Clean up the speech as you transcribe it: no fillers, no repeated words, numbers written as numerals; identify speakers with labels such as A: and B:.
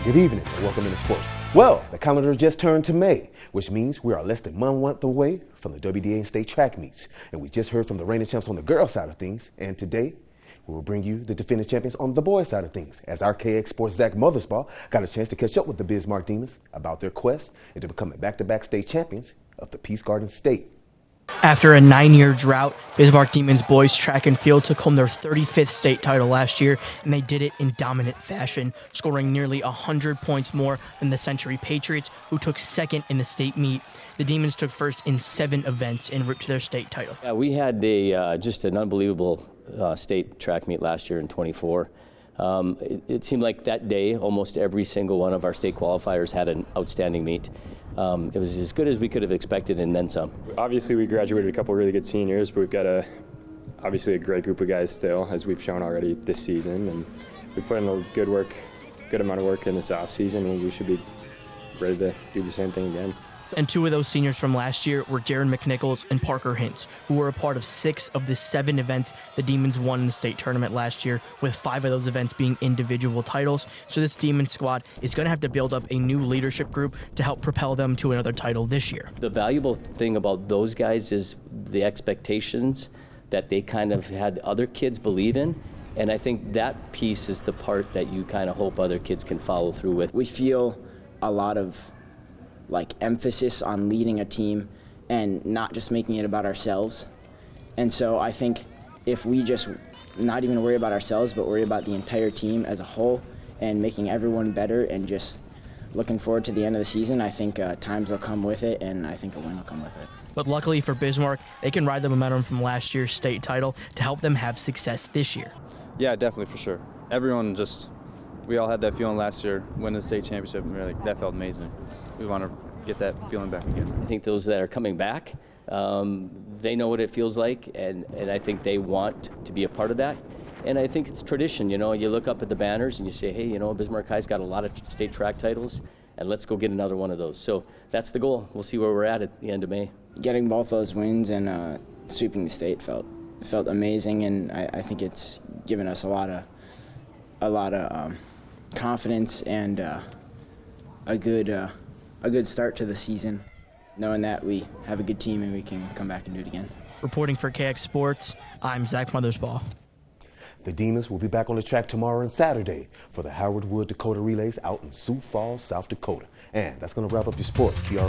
A: Good evening and welcome into sports. Well, the calendar just turned to May, which means we are less than 1 month away from the WDA and state track meets. And we just heard from the reigning champs on the girls' side of things. And today, we will bring you the defending champions on the boys' side of things, as our KX Sports Zach Mothersbaugh got a chance to catch up with the Bismarck Demons about their quest into becoming back-to-back state champions of the Peace Garden State.
B: After a 9-year drought, Bismarck Demons boys track and field took home their 35th state title last year, and they did it in dominant fashion, scoring nearly 100 points more than the Century Patriots, who took second in the state meet. The Demons took first in 7 events en route to their state title.
C: Yeah, we had just an unbelievable state track meet last year in 24. It seemed like that day, almost every single one of our state qualifiers had an outstanding meet. It was as good as we could have expected and then some.
D: Obviously, we graduated a couple really good seniors, but we've got obviously a great group of guys still, as we've shown already this season. And we put in a good amount of work in this off season, and we should be ready to do the same thing again.
B: And 2 of those seniors from last year were Darren McNichols and Parker Hintz, who were a part of 6 of the 7 events the Demons won in the state tournament last year, with 5 of those events being individual titles. So this Demon squad is going to have to build up a new leadership group to help propel them to another title this year.
C: The valuable thing about those guys is the expectations that they kind of had other kids believe in. And I think that piece is the part that you kind of hope other kids can follow through with.
E: We feel a lot of emphasis on leading a team and not just making it about ourselves. And so I think if we just not even worry about ourselves, but worry about the entire team as a whole and making everyone better and just looking forward to the end of the season, I think times will come with it, and I think a win will come with it.
B: But luckily for Bismarck, they can ride the momentum from last year's state title to help them have success this year.
F: Yeah, definitely, for sure. We all had that feeling last year, winning the state championship, and that felt amazing. We want to get that feeling back again.
C: I think those that are coming back, they know what it feels like, and I think they want to be a part of that. And I think it's tradition, you look up at the banners and you say, hey, Bismarck High's got a lot of state track titles, and let's go get another one of those. So that's the goal. We'll see where we're at the end of May.
E: Getting both those wins and sweeping the state felt amazing, and I think it's given us a lot of confidence and a good start to the season, knowing that we have a good team and we can come back and do it again.
B: Reporting for KX Sports, I'm Zach Mothersbaugh.
A: The Demons will be back on the track tomorrow and Saturday for the Howard Wood Dakota Relays out in Sioux Falls, South Dakota. And that's going to wrap up your sports.